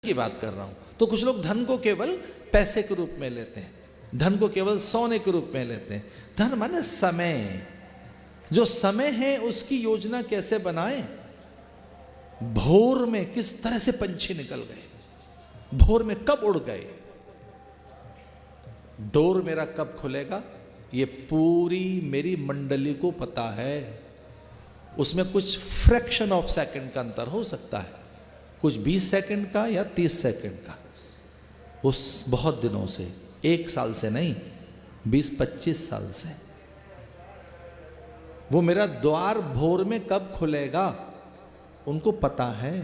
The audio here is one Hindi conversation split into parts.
की बात कर रहा हूं। तो कुछ लोग धन को केवल पैसे के रूप में लेते हैं, धन को केवल सोने के रूप में लेते हैं। धन माने समय, जो समय है उसकी योजना कैसे बनाएं। भोर में किस तरह से पंछी निकल गए, भोर में कब उड़ गए, डोर मेरा कब खुलेगा, ये पूरी मेरी मंडली को पता है। उसमें कुछ फ्रैक्शन ऑफ सेकंड का अंतर हो सकता है, कुछ 20 सेकंड का या 30 सेकंड का। उस बहुत दिनों से, 1 साल से नहीं, 20-25 साल से वो मेरा द्वार भोर में कब खुलेगा उनको पता है।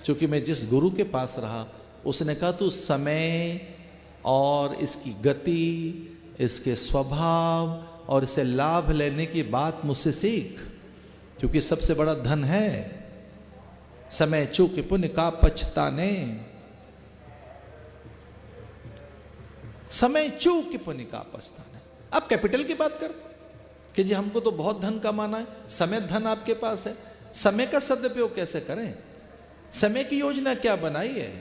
क्योंकि मैं जिस गुरु के पास रहा उसने कहा तू समय और इसकी गति, इसके स्वभाव और इसे लाभ लेने की बात मुझसे सीख, क्योंकि सबसे बड़ा धन है समय चूक पुण्य का पछताने। समय चूक पुण्य का पछताने। आप कैपिटल की बात कर कि जी हमको तो बहुत धन कमाना है, समय धन आपके पास है, समय का सदुपयोग कैसे करें, समय की योजना क्या बनाई है।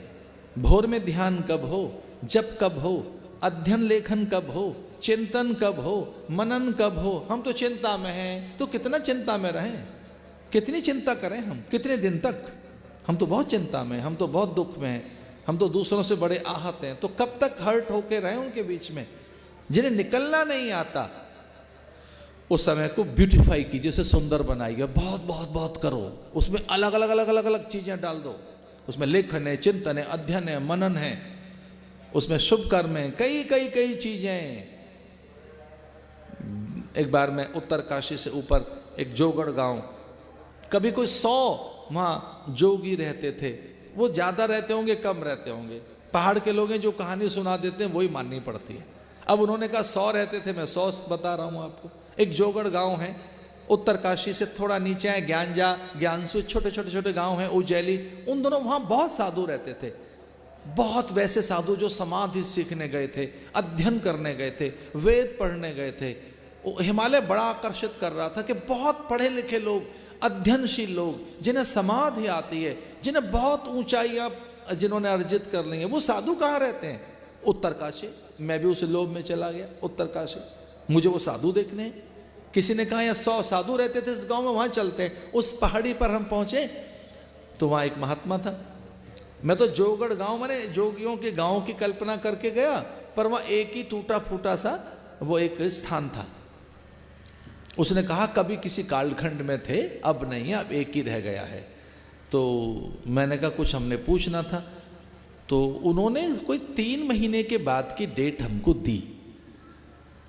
भोर में ध्यान कब हो, जप कब हो, अध्ययन लेखन कब हो, चिंतन कब हो, मनन कब हो। हम तो चिंता में हैं, तो कितना चिंता में रहें, कितनी चिंता करें हम, कितने दिन तक। हम तो बहुत चिंता में, हम तो बहुत दुख में हैं, हम तो दूसरों से बड़े आहत हैं। तो कब तक हर्ट होके रहें उनके बीच में। जिन्हें निकलना नहीं आता उस समय को ब्यूटीफाई कीजिए, उसे सुंदर बनाइए। बहुत बहुत बहुत करो, उसमें अलग अलग अलग अलग अलग चीजें डाल दो। उसमें लेखन है, चिंतन है, अध्ययन है, मनन है, उसमें शुभ कर्म है, कई कई कई चीजें। एक बार मैं उत्तरकाशी से ऊपर एक जोगढ़ गांव, कभी कोई 100 वहां जोगी रहते थे। वो ज्यादा रहते होंगे, कम रहते होंगे, पहाड़ के लोग हैं जो कहानी सुना देते हैं वही माननी पड़ती है। अब उन्होंने कहा 100 रहते थे, मैं 100 बता रहा हूं आपको। एक जोगढ़ गांव है, उत्तरकाशी से थोड़ा नीचे है ज्ञानजा, ज्ञानसू, छोटे छोटे छोटे गांव हैं, उज्जैली। उन दोनों वहां बहुत साधु रहते थे, बहुत वैसे साधु जो समाधि सीखने गए थे, अध्ययन करने गए थे, वेद पढ़ने गए थे। हिमालय बड़ा आकर्षित कर रहा था कि बहुत पढ़े लिखे लोग, अध्ययनशील लोग, जिन्हें समाधि आती है, जिन्हें बहुत ऊंचाइयां जिन्होंने अर्जित कर ली है, वो साधु कहाँ रहते हैं? उत्तरकाशी। मैं भी उस लोभ में चला गया उत्तरकाशी, मुझे वो साधु देखने हैं। किसी ने कहा यार 100 साधु रहते थे इस गांव में, वहां चलते हैं। उस पहाड़ी पर हम पहुंचे तो वहां एक महात्मा था। मैं तो जोगढ़ गांव माने जोगियों के गांव की कल्पना करके गया, पर वहां एक ही टूटा फूटा सा वो एक स्थान था। उसने कहा कभी किसी कालखंड में थे, अब नहीं है, अब एक ही रह गया है। तो मैंने कहा कुछ हमने पूछना था। तो उन्होंने कोई 3 महीने के बाद की डेट हमको दी।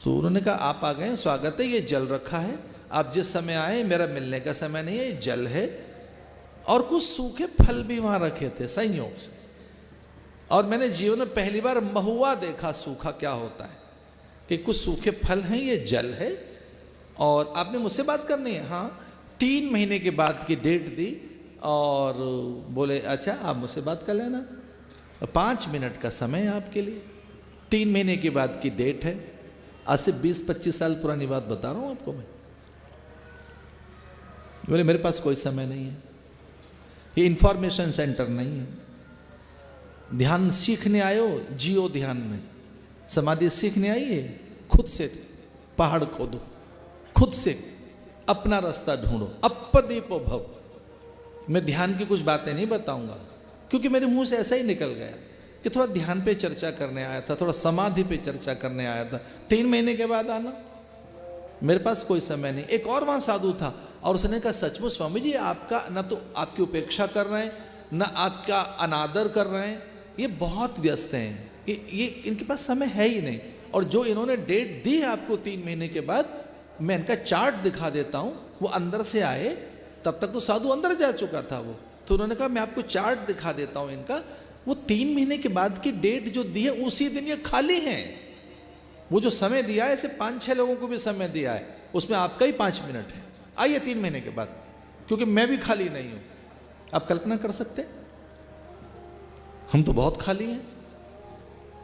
तो उन्होंने कहा आप आ गए, स्वागत है, ये जल रखा है, आप जिस समय आए, मेरा मिलने का समय नहीं है, ये जल है। और कुछ सूखे फल भी वहां रखे थे संयोग से। और मैंने जीवन में पहली बार महुआ देखा, सूखा क्या होता है, कि कुछ सूखे फल हैं, ये जल है, और आपने मुझसे बात करनी है। हाँ, 3 महीने के बाद की डेट दी और बोले अच्छा आप मुझसे बात कर लेना, 5 मिनट का समय है आपके लिए, 3 महीने के बाद की डेट है। आज से 20-25 साल पुरानी बात बता रहा हूं आपको मैं। बोले मेरे पास कोई समय नहीं है, ये इंफॉर्मेशन सेंटर नहीं है, ध्यान सीखने आयो, जियो ध्यान में, समाधि सीखने आइए, खुद से पहाड़ खोदो, खुद से अपना रास्ता ढूंढो, अपदीपो भव। मैं ध्यान की कुछ बातें नहीं बताऊंगा, क्योंकि मेरे मुंह से ऐसा ही निकल गया कि थोड़ा ध्यान पे चर्चा करने आया था, थोड़ा समाधि पे चर्चा करने आया था। 3 महीने के बाद आना, मेरे पास कोई समय नहीं। एक और वहां साधु था और उसने कहा सचमुच स्वामी जी आपका न तो आपकी उपेक्षा कर रहे हैं, न आपका अनादर कर रहे हैं, ये बहुत व्यस्त हैं, ये इनके पास समय है ही नहीं। और जो इन्होंने डेट दी है आपको 3 महीने के बाद, मैं इनका चार्ट दिखा देता हूं। वो अंदर से आए, तब तक तो साधु अंदर जा चुका था वो। तो उन्होंने कहा मैं आपको चार्ट दिखा देता हूं इनका, वो 3 महीने के बाद की डेट जो दी है उसी दिन ये खाली हैं। वो जो समय दिया है, ऐसे 5-6 लोगों को भी समय दिया है, उसमें आपका ही 5 मिनट है। आइए 3 महीने के बाद, क्योंकि मैं भी खाली नहीं हूं। आप कल्पना कर सकते, हम तो बहुत खाली हैं,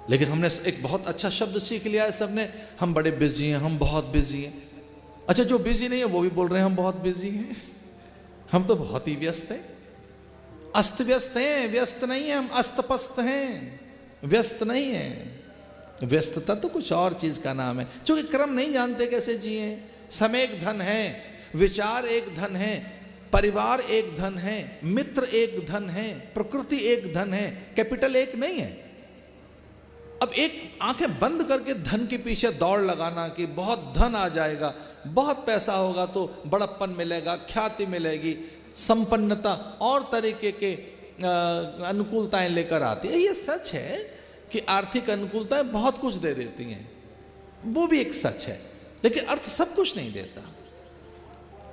लेकिन हमने एक बहुत अच्छा शब्द सीख लिया है सबने, हम बड़े बिजी हैं, हम बहुत बिजी हैं। अच्छा जो बिजी नहीं है वो भी बोल रहे हैं हम बहुत बिजी हैं। हम तो बहुत ही व्यस्त हैं। अस्त व्यस्त हैं, व्यस्त नहीं है हम, अस्तपस्त हैं, व्यस्त नहीं है। व्यस्तता तो कुछ और चीज का नाम है, क्योंकि क्रम नहीं जानते कैसे जिए। समय एक धन है, विचार एक धन है, परिवार एक धन है, मित्र एक धन है, प्रकृति एक धन है, कैपिटल एक नहीं है। अब एक आंखें बंद करके धन के पीछे दौड़ लगाना कि बहुत धन आ जाएगा, बहुत पैसा होगा तो बड़प्पन मिलेगा, ख्याति मिलेगी, संपन्नता और तरीके के अनुकूलताएं लेकर आती है। ये सच है कि आर्थिक अनुकूलताएं बहुत कुछ दे देती हैं, वो भी एक सच है, लेकिन अर्थ सब कुछ नहीं देता।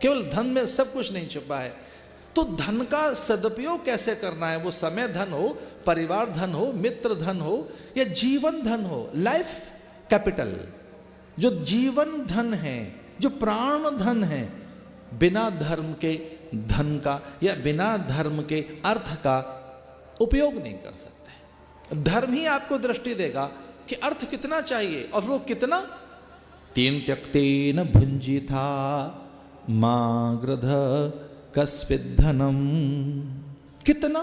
केवल धन में सब कुछ नहीं छुपा है। तो धन का सदुपयोग कैसे करना है, वो समय धन हो, परिवार धन हो, मित्र धन हो या जीवन धन हो, लाइफ कैपिटल, जो जीवन धन है, जो प्राण धन है, बिना धर्म के धन का या बिना धर्म के अर्थ का उपयोग नहीं कर सकते। धर्म ही आपको दृष्टि देगा कि अर्थ कितना चाहिए, और वो कितना। तीन त्यक्तेन भुंजिथा माग्रध कस्विद्धनम, कितना,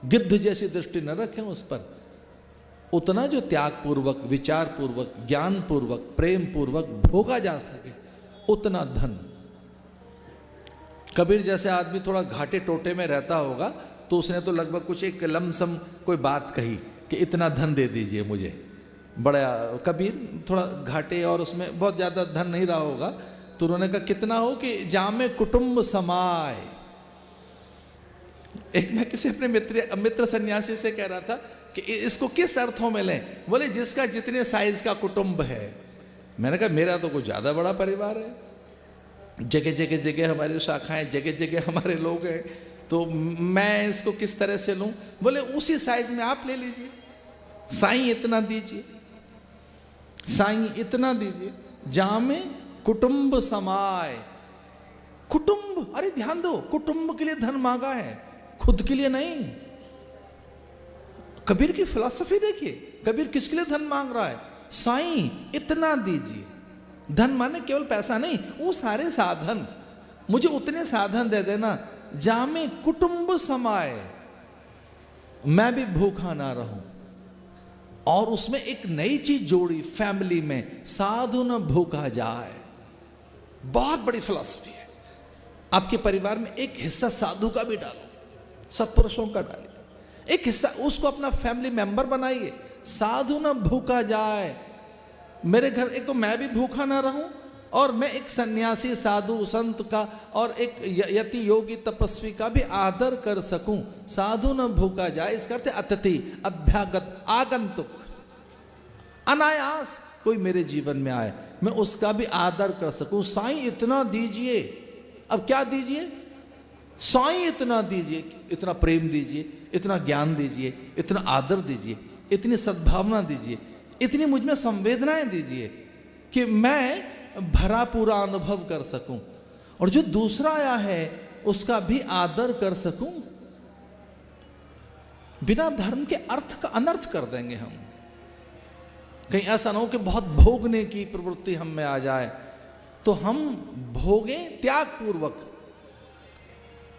गिद्ध जैसी दृष्टि न रखें उस पर, उतना जो त्याग पूर्वक, विचार पूर्वक, ज्ञान पूर्वक, प्रेम पूर्वक भोगा जा सके, उतना धन। कबीर जैसे आदमी थोड़ा घाटे टोटे में रहता होगा तो उसने तो लगभग कुछ एक लमसम कोई बात कही कि इतना धन दे दीजिए मुझे। बड़ा कबीर थोड़ा घाटे और उसमें बहुत ज़्यादा धन नहीं रहा होगा, तो उन्होंने कहा कितना हो कि जामे कुटुंब समाए। एक मैं किसी अपने मित्र सन्यासी से कह रहा था कि इसको किस अर्थों में लें, बोले जिसका जितने साइज का कुटुंब है। मैंने कहा मेरा तो कुछ ज़्यादा बड़ा परिवार है, जगह जगह जगह हमारी शाखाएं, जगह जगह हमारे लोग हैं, तो मैं इसको किस तरह से लूं। बोले उसी साइज में आप ले लीजिए, साईं इतना दीजिए, साईं इतना दीजिए, जामे कुटुंब समाए। कुटुंब, अरे ध्यान दो, कुटुंब के लिए धन मांगा है, खुद के लिए नहीं। कबीर की फिलॉसफी देखिए, कबीर किसके लिए धन मांग रहा है, साईं इतना दीजिए। धन माने केवल पैसा नहीं, वो सारे साधन, मुझे उतने साधन दे देना, जामे कुटुंब समाए, मैं भी भूखा ना रहूं। और उसमें एक नई चीज जोड़ी फैमिली में, साधु न भूखा जाए। बहुत बड़ी फिलॉसफी है। आपके परिवार में एक हिस्सा साधु का भी डालो, सत्पुरुषों का डालिए, एक हिस्सा उसको अपना फैमिली मेंबर बनाइए। साधु न भूखा जाए, मेरे घर एक तो मैं भी भूखा ना रहूं, और मैं एक सन्यासी साधु संत का और एक यति योगी तपस्वी का भी आदर कर सकूं। साधु न भूखा जाए, इसका अर्थ अतिथि, अभ्यागत, आगंतुक, अनायास कोई मेरे जीवन में आए, मैं उसका भी आदर कर सकूं। साईं इतना दीजिए। अब क्या दीजिए, साईं इतना दीजिए, इतना प्रेम दीजिए, इतना ज्ञान दीजिए, इतना आदर दीजिए, इतनी सद्भावना दीजिए, इतनी मुझ में संवेदनाएं दीजिए कि मैं भरा पूरा अनुभव कर सकूं, और जो दूसरा आया है उसका भी आदर कर सकूं। बिना धर्म के अर्थ का अनर्थ कर देंगे हम। कहीं ऐसा ना हो कि बहुत भोगने की प्रवृत्ति हम में आ जाए, तो हम भोगें त्याग पूर्वक।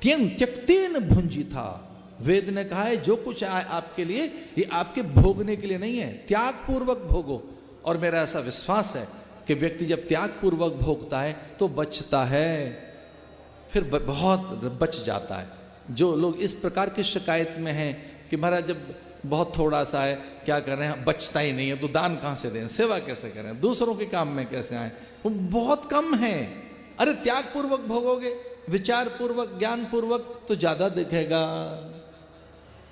त्यक्तेन भुंजिथा, वेद ने कहा है जो कुछ आए आपके लिए, ये आपके भोगने के लिए नहीं है, त्याग पूर्वक भोगो। और मेरा ऐसा विश्वास है कि व्यक्ति जब त्याग पूर्वक भोगता है तो बचता है, फिर बहुत बच जाता है। जो लोग इस प्रकार की शिकायत में हैं कि महाराज जब बहुत थोड़ा सा है, क्या कर रहे हैं, बचता ही नहीं है, तो दान कहाँ से दें, सेवा कैसे करें, दूसरों के काम में कैसे आए, वो बहुत कम है। अरे त्याग पूर्वक भोगोगे, विचार पूर्वक, ज्ञान पूर्वक, तो ज्यादा दिखेगा।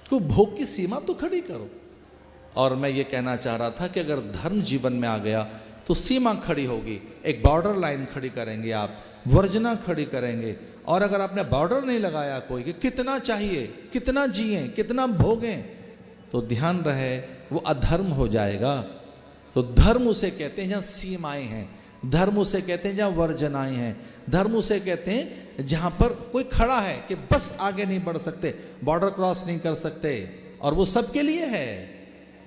तो भोग की सीमा तो खड़ी करो। और मैं ये कहना चाह रहा था कि अगर धर्म जीवन में आ गया तो सीमा खड़ी होगी, एक बॉर्डर लाइन खड़ी करेंगे आप, वर्जना खड़ी करेंगे। और अगर आपने बॉर्डर नहीं लगाया कोई कि कितना चाहिए, कितना जिए, कितना भोगें, तो ध्यान रहे वो अधर्म हो जाएगा। तो धर्म उसे कहते हैं जहाँ सीमाएं हैं, धर्म उसे कहते हैं जहाँ वर्जनाएं हैं, धर्म उसे कहते हैं जहाँ पर कोई खड़ा है कि बस आगे नहीं बढ़ सकते, बॉर्डर क्रॉस नहीं कर सकते। और वो सबके लिए है,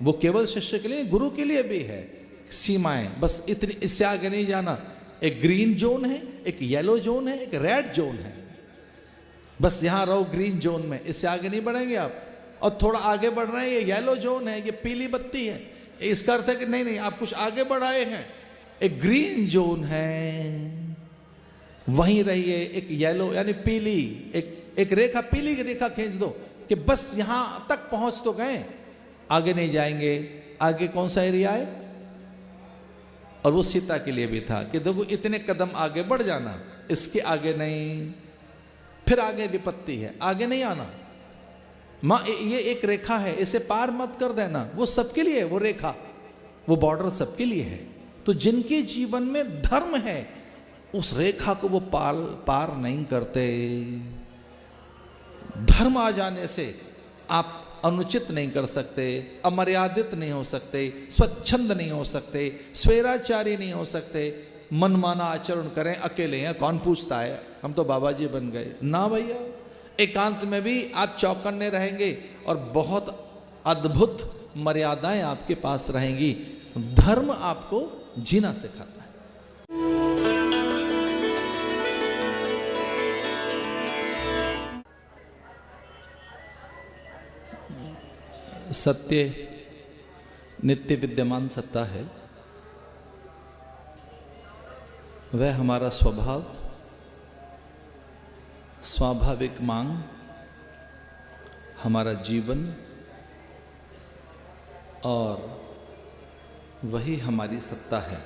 वो केवल शिष्य के लिए, गुरु के लिए भी है। सीमाएं बस इतनी, इससे आगे नहीं जाना। एक ग्रीन जोन है, एक येलो जोन है, एक रेड जोन है। बस यहाँ रहो ग्रीन जोन में, इससे आगे नहीं बढ़ेंगे आप। और थोड़ा आगे बढ़ रहे हैं, ये येलो जोन है, ये पीली बत्ती है, इसका अर्थ है कि नहीं नहीं आप कुछ आगे बढ़ाए हैं। एक ग्रीन जोन है, वहीं रहिए। एक येलो यानी पीली, एक रेखा, पीली की रेखा खींच दो कि बस यहां तक पहुंच तो गए, आगे नहीं जाएंगे। आगे कौन सा एरिया है? और वो सीता के लिए भी था कि देखो इतने कदम आगे बढ़ जाना, इसके आगे नहीं। फिर आगे विपत्ति है, आगे नहीं आना। मां ये एक रेखा है, इसे पार मत कर देना। वो सबके लिए है, वो रेखा, वो बॉर्डर सबके लिए है। तो जिनके जीवन में धर्म है, उस रेखा को वो पार नहीं करते। धर्म आ जाने से आप अनुचित नहीं कर सकते, अमर्यादित नहीं हो सकते, स्वच्छंद नहीं हो सकते, स्वेराचारी नहीं हो सकते, मनमाना आचरण करें, अकेले हैं कौन पूछता है, हम तो बाबा जी बन गए ना भैया। एकांत में भी आप चौकन्ने रहेंगे और बहुत अद्भुत मर्यादाएं आपके पास रहेंगी। धर्म आपको जीना सिखाता है। सत्य नित्य विद्यमान सत्ता है, वह हमारा स्वभाव, स्वाभाविक मांग, हमारा जीवन और वही हमारी सत्ता है।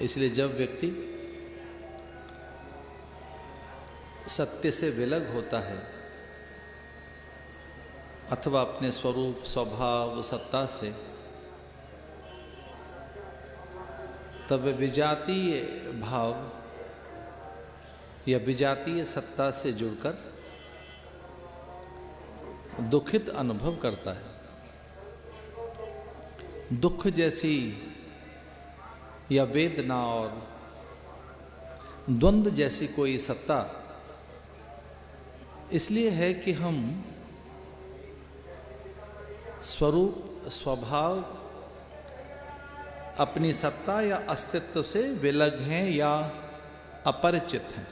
इसलिए जब व्यक्ति सत्य से विलग होता है अथवा अपने स्वरूप, स्वभाव, सत्ता से, तब वे विजातीय भाव या विजातीय सत्ता से जुड़कर दुखित अनुभव करता है। दुख जैसी या वेदना और द्वंद्व जैसी कोई सत्ता इसलिए है कि हम स्वरूप, स्वभाव, अपनी सत्ता या अस्तित्व से विलग हैं या अपरिचित हैं।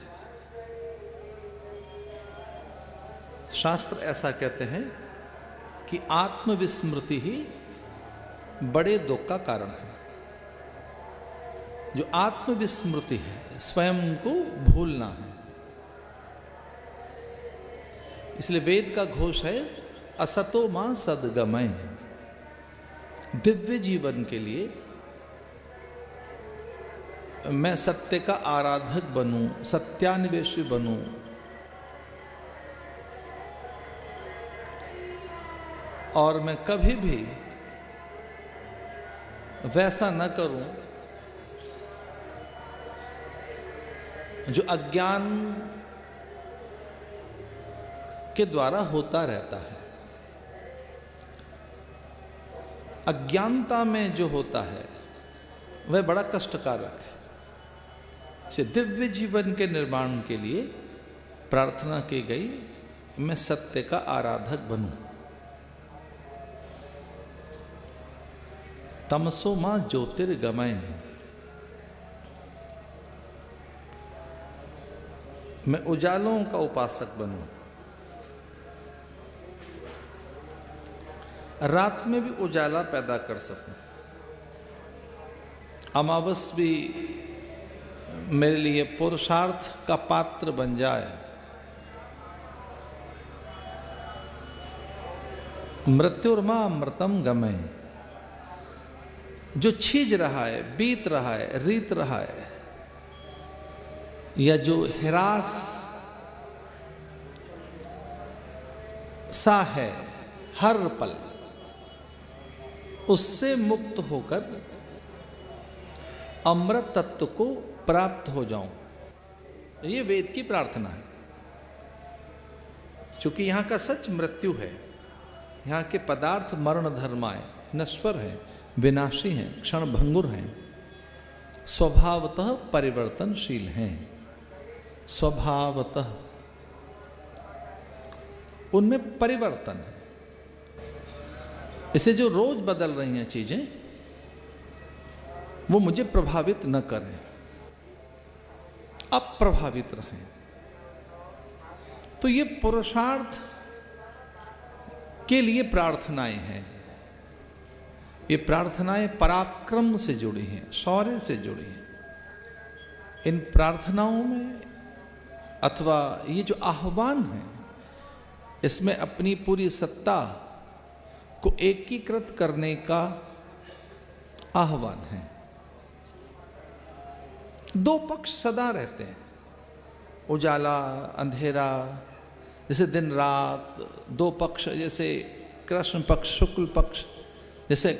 शास्त्र ऐसा कहते हैं कि आत्मविस्मृति ही बड़े दुख का कारण है। जो आत्मविस्मृति है, स्वयं को भूलना है। इसलिए वेद का घोष है असतो मां सद्गमय। दिव्य जीवन के लिए मैं सत्य का आराधक बनूं, सत्यान्वेषी बनूं, और मैं कभी भी वैसा न करूं जो अज्ञान के द्वारा होता रहता है। अज्ञानता में जो होता है वह बड़ा कष्टकारक है। इसे दिव्य जीवन के निर्माण के लिए प्रार्थना की गई, मैं सत्य का आराधक बनूं। तमसो मां ज्योतिर्गमय, मैं उजालों का उपासक बनूं। रात में भी उजाला पैदा कर सकूं। अमावस भी मेरे लिए पुरुषार्थ का पात्र बन जाए। मृत्युर्मा अमृतम गमय, जो छीज रहा है, बीत रहा है, रीत रहा है, या जो हिरास सा है हर पल, उससे मुक्त होकर अमृत तत्व को प्राप्त हो जाऊं। ये वेद की प्रार्थना है। क्योंकि यहां का सच मृत्यु है, यहां के पदार्थ मरण धर्माए, नश्वर हैं, विनाशी हैं, क्षण भंगुर हैं, स्वभावतः परिवर्तनशील हैं। स्वभावतः उनमें परिवर्तन है। इसे जो रोज बदल रही हैं चीजें, वो मुझे प्रभावित न करें। अप्रभावित रहें। तो ये पुरुषार्थ के लिए प्रार्थनाएं हैं। ये प्रार्थनाएं पराक्रम से जुड़ी हैं, शौर्य से जुड़ी हैं। इन प्रार्थनाओं में अथवा ये जो आह्वान है, इसमें अपनी पूरी सत्ता को एकीकृत करने का आह्वान है। दो पक्ष सदा रहते हैं, उजाला अंधेरा, जैसे दिन रात, दो पक्ष, जैसे कृष्ण पक्ष शुक्ल पक्ष, जैसे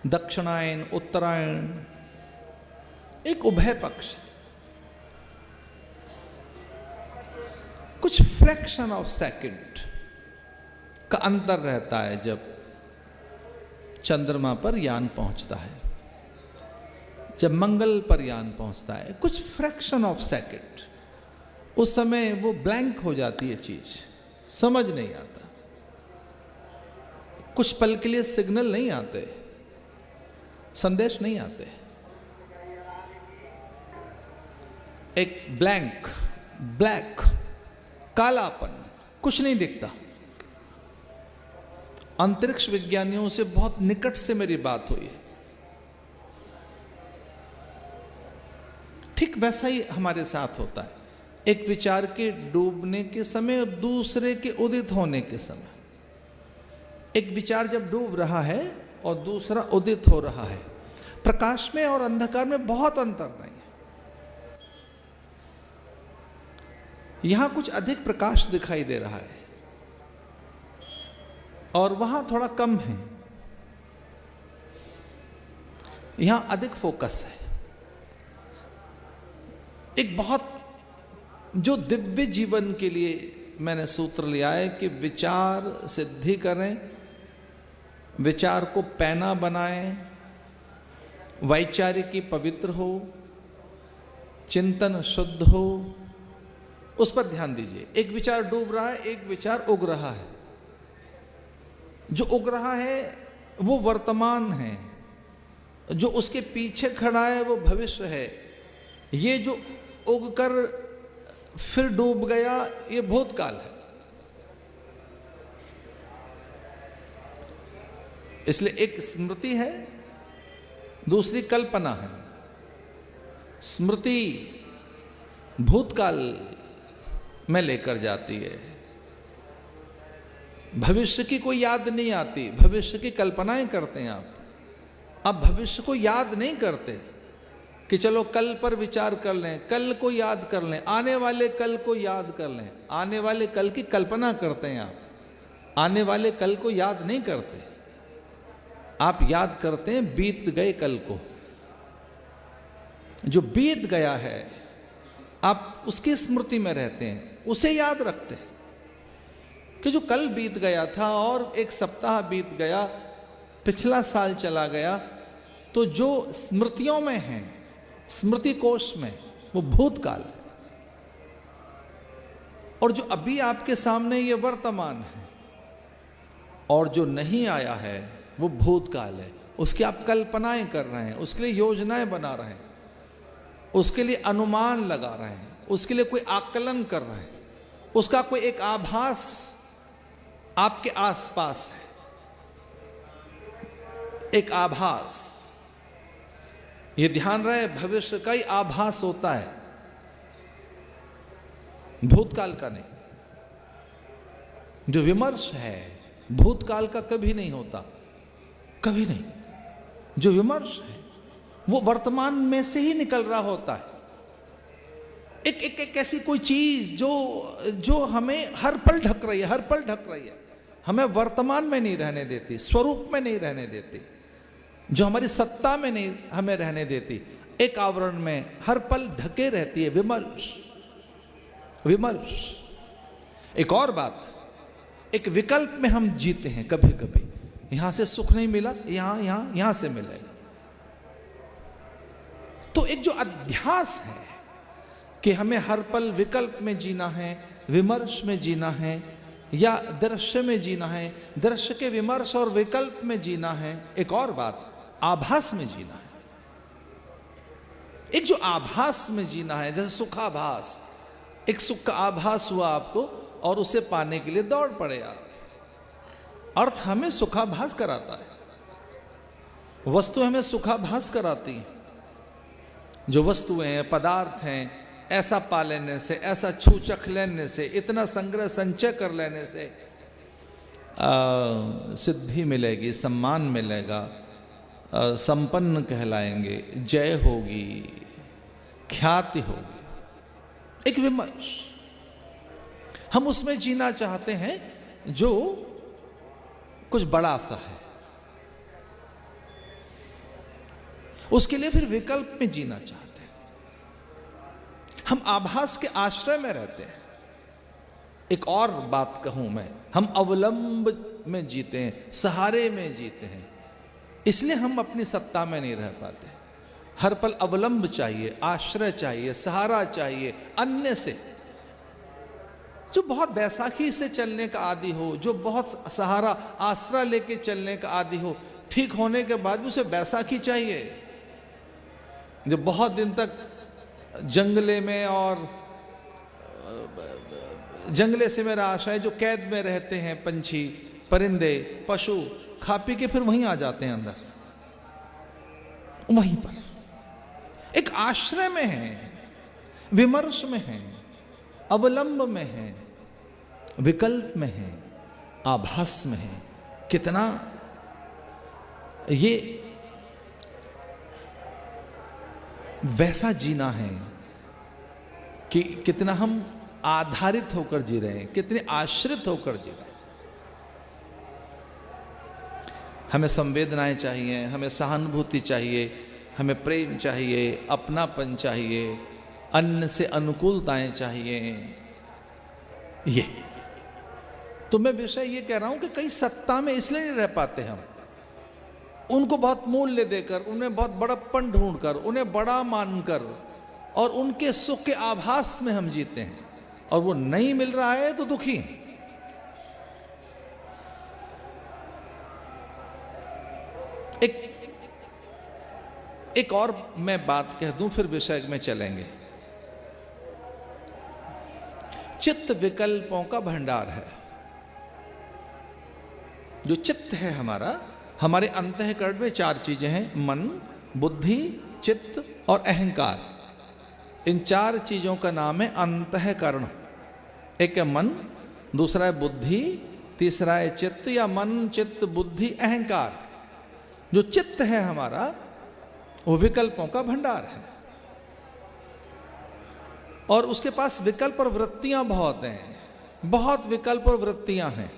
दक्षिणायन उत्तरायण, एक उभय पक्ष। कुछ फ्रैक्शन ऑफ सेकंड का अंतर रहता है जब चंद्रमा पर यान पहुंचता है, जब मंगल पर यान पहुंचता है, कुछ फ्रैक्शन ऑफ सेकंड, उस समय वो ब्लैंक हो जाती है चीज, समझ नहीं आता, कुछ पल के लिए सिग्नल नहीं आते, संदेश नहीं आते, एक ब्लैक कालापन, कुछ नहीं दिखता। अंतरिक्ष विज्ञानियों से बहुत निकट से मेरी बात हुई है, ठीक वैसा ही हमारे साथ होता है। एक विचार के डूबने के समय और दूसरे के उदित होने के समय। एक विचार जब डूब रहा है और दूसरा उदित हो रहा है, प्रकाश में और अंधकार में बहुत अंतर नहीं है। यहां कुछ अधिक प्रकाश दिखाई दे रहा है और वहां थोड़ा कम है, यहां अधिक फोकस है। एक बहुत जो दिव्य जीवन के लिए मैंने सूत्र लिया है कि विचार सिद्धि करें, विचार को पैना बनाएं, वैचारिकी पवित्र हो, चिंतन शुद्ध हो, उस पर ध्यान दीजिए। एक विचार डूब रहा है, एक विचार उग रहा है। जो उग रहा है वो वर्तमान है, जो उसके पीछे खड़ा है वो भविष्य है। ये जो उगकर फिर डूब गया ये भूतकाल है। इसलिए एक स्मृति है, दूसरी कल्पना है। स्मृति भूतकाल में लेकर जाती है, भविष्य की कोई याद नहीं आती, भविष्य की कल्पनाएं करते हैं आप भविष्य को याद नहीं करते कि चलो कल पर विचार कर लें, कल को याद कर लें, आने वाले कल को याद कर लें। आने वाले कल की कल्पना करते हैं आप, आने वाले कल को याद नहीं करते। आप याद करते हैं बीत गए कल को। जो बीत गया है आप उसकी स्मृति में रहते हैं, उसे याद रखते हैं कि जो कल बीत गया था और एक सप्ताह बीत गया, पिछला साल चला गया, तो जो स्मृतियों में है, स्मृति कोश में, वो भूतकाल है। और जो अभी आपके सामने ये वर्तमान है, और जो नहीं आया है वो भूतकाल है। उसकी आप कल्पनाएं कर रहे हैं, उसके लिए योजनाएं बना रहे हैं, उसके लिए अनुमान लगा रहे हैं, उसके लिए कोई आकलन कर रहे हैं, उसका कोई एक आभास आपके आसपास है, एक आभास। ये ध्यान रहे, भविष्य का ही आभास होता है, भूतकाल का नहीं। जो विमर्श है भूतकाल का कभी नहीं होता, कभी नहीं। जो विमर्श है वो वर्तमान में से ही निकल रहा होता है। एक ऐसी कोई चीज जो हमें हर पल ढक रही है, हर पल ढक रही है, हमें वर्तमान में नहीं रहने देती, स्वरूप में नहीं रहने देती, जो हमारी सत्ता में नहीं हमें रहने देती, एक आवरण में हर पल ढके रहती है। विमर्श, विमर्श। एक और बात, एक विकल्प में हम जीते हैं। कभी कभी यहां से सुख नहीं मिला, यहां से मिला। तो एक जो अध्यास है कि हमें हर पल विकल्प में जीना है, विमर्श में जीना है, या दृश्य में जीना है, दृश्य के विमर्श और विकल्प में जीना है। एक और बात, आभास में जीना है। एक जो आभास में जीना है, जैसे सुखाभास, एक सुख का आभास हुआ आपको और उसे पाने के लिए दौड़ पड़े आप। अर्थ हमें सुखाभास कराता है, वस्तु हमें सुखाभास कराती है। जो वस्तुएं हैं, पदार्थ हैं, ऐसा पा लेने से, ऐसा छू चख लेने से, इतना संग्रह संचय कर लेने से सिद्धि मिलेगी, सम्मान मिलेगा, संपन्न कहलाएंगे, जय होगी, ख्याति होगी। एक विमर्श, हम उसमें जीना चाहते हैं जो कुछ बड़ा सा है। उसके लिए फिर विकल्प में जीना चाहते हैं। हम आभास के आश्रय में रहते हैं। एक और बात कहूं मैं, हम अवलंब में जीते हैं, सहारे में जीते हैं, इसलिए हम अपनी सत्ता में नहीं रह पाते। हर पल अवलंब चाहिए, आश्रय चाहिए, सहारा चाहिए अन्य से। जो बहुत बैसाखी से चलने का आदी हो, जो बहुत सहारा आसरा लेके चलने का आदी हो, ठीक होने के बाद भी उसे बैसाखी चाहिए। जो बहुत दिन तक जंगले में, और जंगले से मेरा आशा है जो कैद में रहते हैं, पंछी, परिंदे, पशु, खा पी के फिर वहीं आ जाते हैं अंदर, वहीं पर एक आश्रय में है, विमर्श में है, अवलंब में है, विकल्प में है, आभास में है। कितना ये वैसा जीना है कि कितना हम आधारित होकर जी रहे हैं, कितने आश्रित होकर जी रहे हैं। हमें संवेदनाएं चाहिए, हमें सहानुभूति चाहिए, हमें प्रेम चाहिए, अपनापन चाहिए, अन्य से अनुकूलताएं चाहिए। ये तो मैं विषय ये कह रहा हूं कि कई सत्ता में इसलिए नहीं रह पाते हम। उनको बहुत मूल्य देकर, उन्हें बहुत बड़प्पन ढूंढकर, उन्हें बड़ा मानकर और उनके सुख के आभास में हम जीते हैं, और वो नहीं मिल रहा है तो दुखी हैं। एक और मैं बात कह दूं, फिर विषय में चलेंगे। चित्त विकल्पों का भंडार है। जो चित्त है हमारा, हमारे अंतःकरण में चार चीजें हैं, मन, बुद्धि, चित्त और अहंकार। इन चार चीजों का नाम है अंतःकरण। एक है मन, दूसरा है बुद्धि, तीसरा है चित्त, या मन, चित्त, बुद्धि, अहंकार। जो चित्त है हमारा, वो विकल्पों का भंडार है, और उसके पास विकल्प और वृत्तियां बहुत हैं, बहुत विकल्प और वृत्तियां हैं।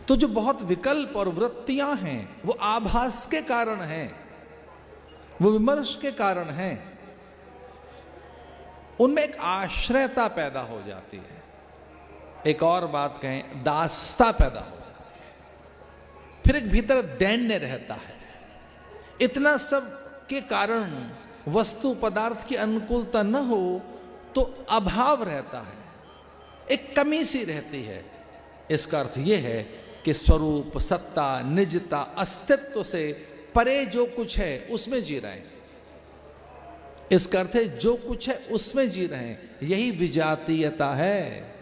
तो जो बहुत विकल्प और वृत्तियां हैं, वो आभास के कारण हैं, वो विमर्श के कारण हैं। उनमें एक आश्रयता पैदा हो जाती है। एक और बात कहें, दासता पैदा हो जाती है। फिर एक भीतर दैन्य रहता है। इतना सब के कारण वस्तु पदार्थ की अनुकूलता न हो तो अभाव रहता है, एक कमी सी रहती है। इसका अर्थ यह है कि स्वरूप, सत्ता, निजता, अस्तित्व से परे जो कुछ है उसमें जी रहे हैं। इसका अर्थ है जो कुछ है उसमें जी रहे हैं। यही विजातीयता है।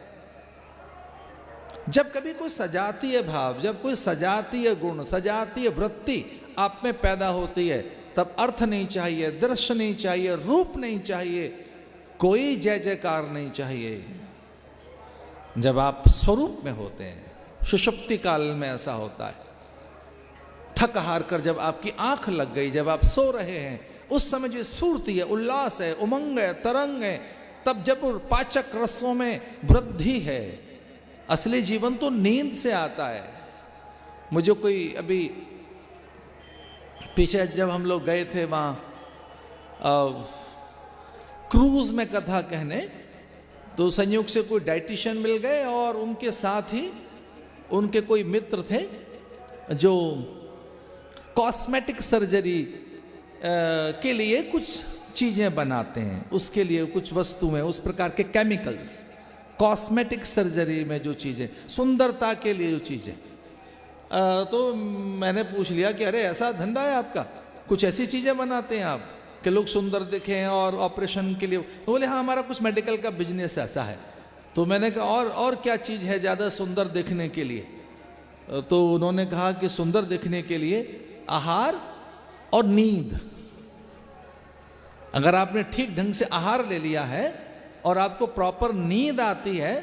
जब कभी कोई सजातीय भाव, जब कोई सजातीय गुण, सजातीय वृत्ति आप में पैदा होती है, तब अर्थ नहीं चाहिए, दृश्य नहीं चाहिए, रूप नहीं चाहिए, कोई जय जयकार नहीं चाहिए। जब आप स्वरूप में होते हैं, सुषुप्ति काल में ऐसा होता है। थक हार कर जब आपकी आंख लग गई, जब आप सो रहे हैं, उस समय जो स्फूर्ति है, उल्लास है, उमंग है, तरंग है, तब जब पाचक रसों में वृद्धि है। असली जीवन तो नींद से आता है। मुझे कोई अभी पीछे जब हम लोग गए थे वहाँ क्रूज में कथा कहने, तो संयोग से कोई डाइटिशियन मिल गए और उनके साथ ही उनके कोई मित्र थे जो कॉस्मेटिक सर्जरी के लिए कुछ चीज़ें बनाते हैं। उसके लिए कुछ वस्तुएं, उस प्रकार के केमिकल्स, कॉस्मेटिक सर्जरी में जो चीज़ें, सुंदरता के लिए जो चीज़ें। तो मैंने पूछ लिया कि अरे ऐसा धंधा है आपका? कुछ ऐसी चीजें बनाते हैं आप कि लोग सुंदर दिखें और ऑपरेशन के लिए। बोले हाँ हमारा कुछ मेडिकल का बिजनेस ऐसा है। तो मैंने कहा और क्या चीज है ज्यादा सुंदर दिखने के लिए? तो उन्होंने कहा कि सुंदर दिखने के लिए आहार और नींद। अगर आपने ठीक ढंग से आहार ले लिया है और आपको प्रॉपर नींद आती है,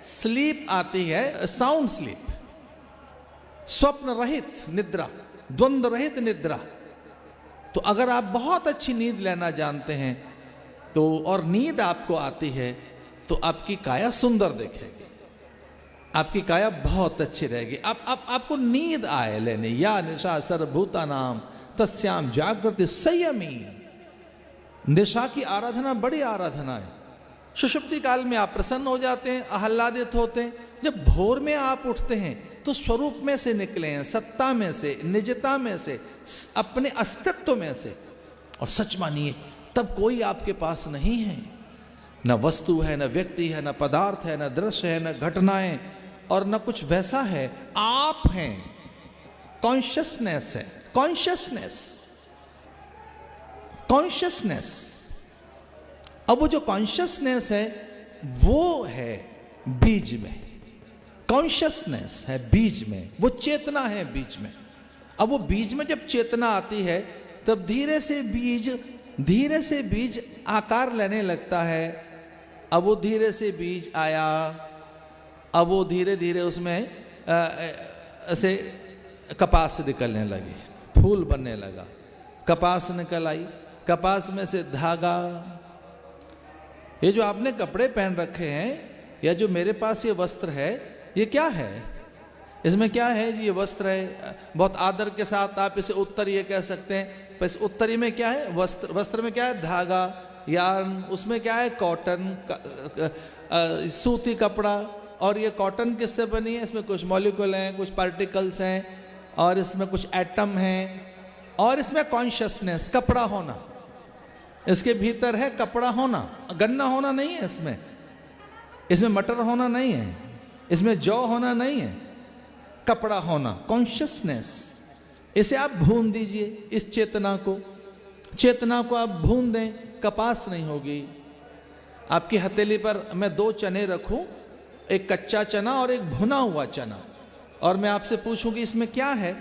स्लीप आती है, साउंड स्लीप, स्वप्न रहित निद्रा, द्वंद्व रहित निद्रा, तो अगर आप बहुत अच्छी नींद लेना जानते हैं तो और नींद आपको आती है तो आपकी काया सुंदर दिखेगी, आपकी काया बहुत अच्छी रहेगी। अब आपको नींद आए लेने, या निशा सर्वभूतानाम तस्याम जागृति संयमी। निशा की आराधना बड़ी आराधना है। सुषुप्ति काल में आप प्रसन्न हो जाते हैं, आह्लादित होते हैं। जब भोर में आप उठते हैं तो स्वरूप में से निकले हैं, सत्ता में से, निजता में से, अपने अस्तित्व में से। और सच मानिए तब कोई आपके पास नहीं है, न वस्तु है, न व्यक्ति है, न पदार्थ है, न दृश्य है, न घटनाएं, और न कुछ वैसा है। आप हैं, कॉन्शियसनेस है, कॉन्शियसनेस, कॉन्शियसनेस। अब वो जो कॉन्शियसनेस है वो है बीज में, कॉन्शियसनेस है बीज में, वो चेतना है बीज में। अब वो बीज में जब चेतना आती है तब धीरे से बीज आकार लेने लगता है। अब वो धीरे से बीज आया, अब वो धीरे धीरे उसमें ऐसे कपास निकलने लगी, फूल बनने लगा, कपास निकल आई, कपास में से धागा। ये जो आपने कपड़े पहन रखे हैं या जो मेरे पास ये वस्त्र है, ये क्या है? इसमें क्या है जी? ये वस्त्र है। बहुत आदर के साथ आप इसे उत्तर ये कह सकते हैं। पर इस उत्तरी में क्या है? वस्त्र। वस्त्र में क्या है? धागा, यार्न। उसमें क्या है? कॉटन, सूती कपड़ा। और ये कॉटन किससे बनी है? इसमें कुछ मॉलिक्यूल हैं, कुछ पार्टिकल्स हैं, और इसमें कुछ एटम हैं, और इसमें कॉन्शियसनेस, कपड़ा होना। इसके भीतर है कपड़ा होना। गन्ना होना नहीं है इसमें मटर होना नहीं है, इसमें जौ होना नहीं है, कपड़ा होना, कॉन्शियसनेस। इसे आप भून दीजिए, इस चेतना को आप भून दें, कपास नहीं होगी। आपकी हथेली पर मैं 2 चने रखूं, एक कच्चा चना और एक भुना हुआ चना, और मैं आपसे पूछूं कि इसमें क्या है,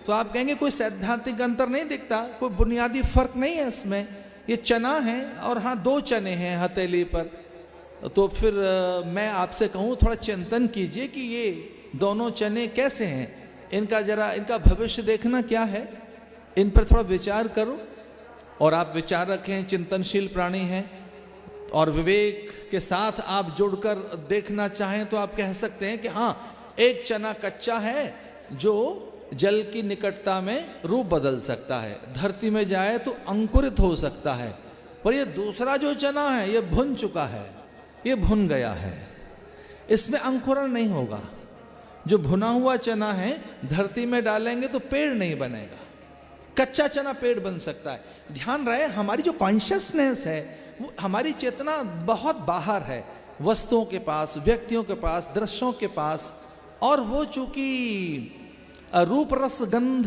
तो आप कहेंगे कोई सैद्धांतिक अंतर नहीं दिखता, कोई बुनियादी फर्क नहीं है इसमें, ये चना है और हाँ 2 चने हैं हथेली पर। तो फिर मैं आपसे कहूँ थोड़ा चिंतन कीजिए कि ये दोनों चने कैसे हैं, इनका भविष्य देखना क्या है, इन पर थोड़ा विचार करो। और आप विचार रखें, चिंतनशील प्राणी हैं, और विवेक के साथ आप जुड़कर देखना चाहें तो आप कह सकते हैं कि हाँ, एक चना कच्चा है जो जल की निकटता में रूप बदल सकता है, धरती में जाए तो अंकुरित हो सकता है। पर ये दूसरा जो चना है ये भुन चुका है, ये भुन गया है, इसमें अंकुरण नहीं होगा। जो भुना हुआ चना है धरती में डालेंगे तो पेड़ नहीं बनेगा, कच्चा चना पेड़ बन सकता है। ध्यान रहे, हमारी जो कॉन्शियसनेस है, वो हमारी चेतना बहुत बाहर है, वस्तुओं के पास, व्यक्तियों के पास, दृश्यों के पास। और वो चूंकि रूप रस गंध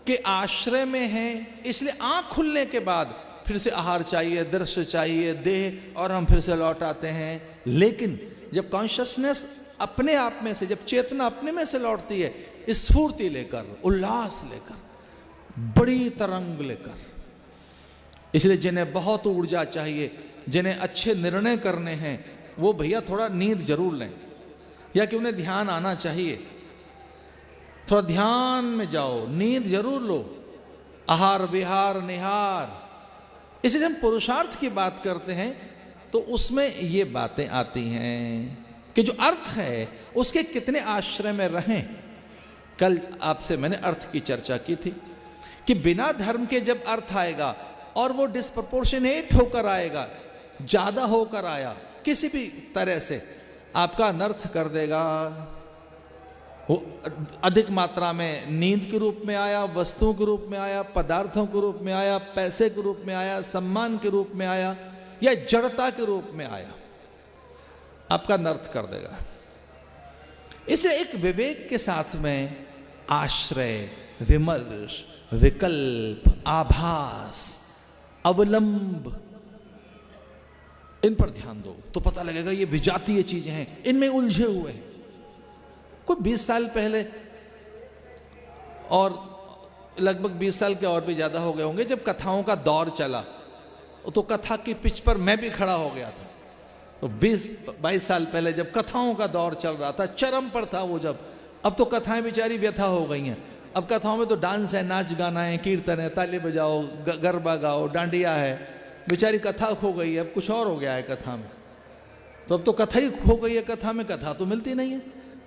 के आश्रय में है, इसलिए आंख खुलने के बाद फिर से आहार चाहिए, दृश्य चाहिए, देह, और हम फिर से लौट आते हैं। लेकिन जब कॉन्शियसनेस अपने आप में से, जब चेतना अपने में से लौटती है, स्फूर्ति लेकर, उल्लास लेकर, बड़ी तरंग लेकर, इसलिए जिन्हें बहुत ऊर्जा चाहिए, जिन्हें अच्छे निर्णय करने हैं, वो भैया थोड़ा नींद जरूर लें, या कि उन्हें ध्यान आना चाहिए, थोड़ा ध्यान में जाओ, नींद जरूर लो, आहार विहार निहार। इसलिए हम पुरुषार्थ की बात करते हैं तो उसमें ये बातें आती हैं कि जो अर्थ है उसके कितने आश्रय में रहें। कल आपसे मैंने अर्थ की चर्चा की थी कि बिना धर्म के जब अर्थ आएगा और वो डिस्प्रपोर्शनेट होकर आएगा, ज्यादा होकर आया, किसी भी तरह से आपका अनर्थ कर देगा। वो अधिक मात्रा में नींद के रूप में आया, वस्तुओं के रूप में आया, पदार्थों के रूप में आया, पैसे के रूप में आया, सम्मान के रूप में आया, या जड़ता के रूप में आया, आपका नर्थ कर देगा। इसे एक विवेक के साथ में आश्रय, विमर्श, विकल्प, आभास, अवलंब, इन पर ध्यान दो तो पता लगेगा ये विजातीय चीजें हैं, इनमें उलझे हुए हैं। कोई 20 साल पहले, और लगभग 20 साल के और भी ज्यादा हो गए होंगे, जब कथाओं का दौर चला तो कथा की पिच पर मैं भी खड़ा हो गया था। तो 20-22 साल पहले जब कथाओं का दौर चल रहा था, चरम पर था वो जब। अब तो कथाएं बेचारी व्यथा हो गई हैं। अब कथाओं में तो डांस है, नाच गाना है, कीर्तन है, ताली बजाओ, गरबा गाओ, डांडिया है। बेचारी कथा खो गई है, अब कुछ और हो गया है कथा में। तो अब तो कथा ही खो गई है, कथा में कथा तो मिलती नहीं है।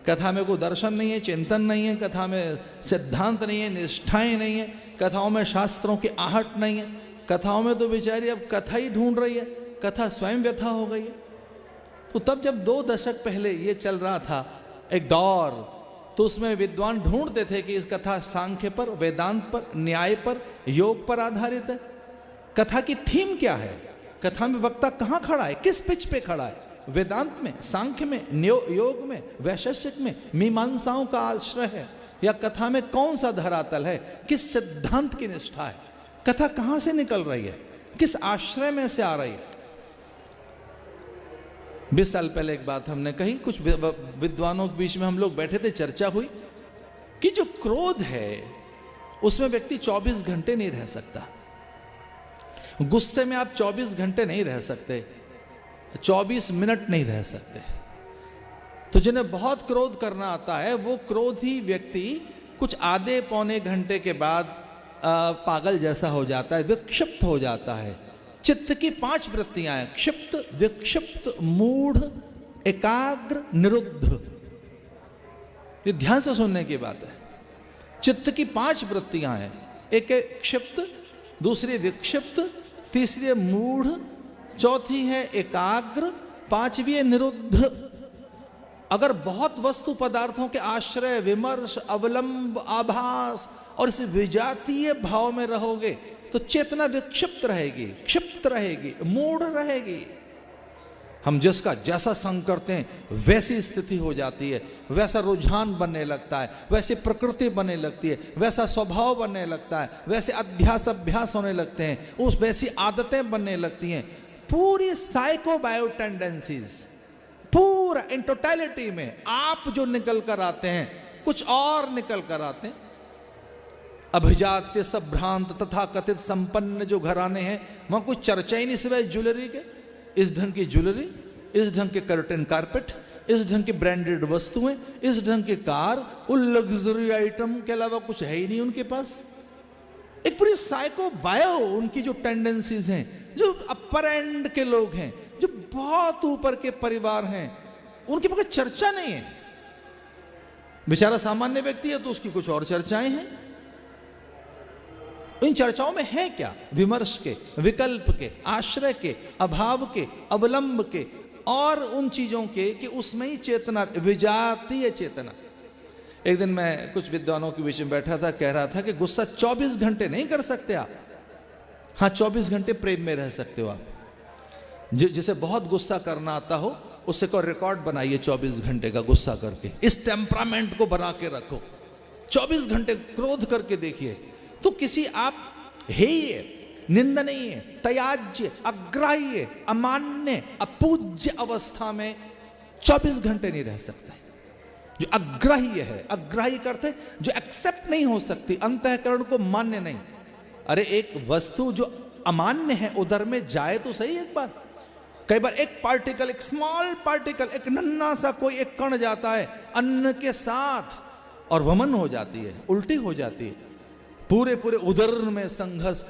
कथा में कोई दर्शन नहीं है, चिंतन नहीं है, कथा में सिद्धांत नहीं है, निष्ठाएं नहीं है, कथाओं में शास्त्रों की आहट नहीं है। कथाओं में तो बेचारी अब कथा ही ढूंढ रही है, कथा स्वयं व्यथा हो गई है। तो तब जब 2 दशक पहले ये चल रहा था एक दौर, तो उसमें विद्वान ढूंढते थे कि इस कथा सांख्य पर, वेदांत पर, न्याय पर, योग पर आधारित है। कथा की थीम क्या है, कथा में वक्ता कहाँ खड़ा है, किस पिच पे खड़ा है, वेदांत में, सांख्य में, योग में, वैशेषिक में, मीमांसाओं का आश्रय है, या कथा में कौन सा धरातल है, किस सिद्धांत की निष्ठा है, कथा कहां से निकल रही है, किस आश्रय में से आ रही है। 20 साल पहले एक बात हमने कही, कुछ विद्वानों के बीच में हम लोग बैठे थे, चर्चा हुई कि जो क्रोध है उसमें व्यक्ति 24 घंटे नहीं रह सकता। गुस्से में आप 24 घंटे नहीं रह सकते, 24 मिनट नहीं रह सकते। तो जिन्हें बहुत क्रोध करना आता है, वो क्रोधी व्यक्ति कुछ आधे पौने घंटे के बाद पागल जैसा हो जाता है, विक्षिप्त हो जाता है। चित्त की 5 वृत्तियां हैं, क्षिप्त, विक्षिप्त, मूढ़, एकाग्र, निरुद्ध। ये ध्यान से सुनने की बात है। चित्त की 5 वृत्तियां हैं, एक है क्षिप्त, दूसरी विक्षिप्त, तीसरी है मूढ़, चौथी है एकाग्र, 5वीं है निरुद्ध। अगर बहुत वस्तु पदार्थों के आश्रय, विमर्श, अवलंब, आभास और इस विजातीय भाव में रहोगे तो चेतना विक्षिप्त रहेगी, क्षिप्त रहेगी, मूढ़ रहेगी। हम जिसका जैसा संग करते हैं वैसी स्थिति हो जाती है, वैसा रुझान बनने लगता है, वैसी प्रकृति बनने लगती है, वैसा स्वभाव बनने लगता है, वैसे अभ्यास होने लगते हैं, उस वैसी आदतें बनने लगती हैं। पूरी साइको बायो टेंडेंसीज, पूरा इन टोटलिटी में आप जो निकल कर आते हैं, कुछ और निकल कर आते हैं। अभिजात्य, संभ्रांत, तथा कथित संपन्न जो घराने हैं, वहां कुछ चर्चा ही नहीं सिवाय ज्वेलरी के। इस ढंग की ज्वेलरी, इस ढंग के कर्टन कारपेट, इस ढंग की ब्रांडेड वस्तुएं, इस ढंग की कार, वो लग्जरी आइटम के अलावा कुछ है ही नहीं उनके पास। एक पूरी साइको बायो उनकी जो टेंडेंसीज हैं, जो अपर एंड के लोग हैं, जो बहुत ऊपर के परिवार हैं, उनके पास चर्चा नहीं है। बेचारा सामान्य व्यक्ति है तो उसकी कुछ और चर्चाएं हैं। इन चर्चाओं में है क्या? विमर्श के, विकल्प के, आश्रय के, अभाव के, अवलंब के और उन चीजों के कि उसमें ही चेतना, विजातीय चेतना। एक दिन मैं कुछ विद्वानों के बीच में बैठा था, कह रहा था कि गुस्सा 24 घंटे नहीं कर सकते आप। हाँ, 24 घंटे प्रेम में रह सकते हो आप। जिसे बहुत गुस्सा करना आता हो उससे को रिकॉर्ड बनाइए 24 घंटे का गुस्सा करके, इस टेम्परामेंट को बना के रखो, 24 घंटे क्रोध करके देखिए। तो किसी आप हेय, निंदनीय, त्याज्य, अग्राह्य, अमान्य, अपूज्य अवस्था में 24 घंटे नहीं रह सकते। जो अग्राह्य है, अग्राह्य करते जो एक्सेप्ट नहीं हो सकती, अंतःकरण को मान्य नहीं। अरे एक वस्तु जो अमान्य है उधर में जाए तो सही एक बार। कई बार एक पार्टिकल, एक स्मॉल पार्टिकल, एक नन्हा सा कोई एक कण जाता है अन्न के साथ और वमन हो जाती है, उल्टी हो जाती है। पूरे पूरे उदर में संघर्ष,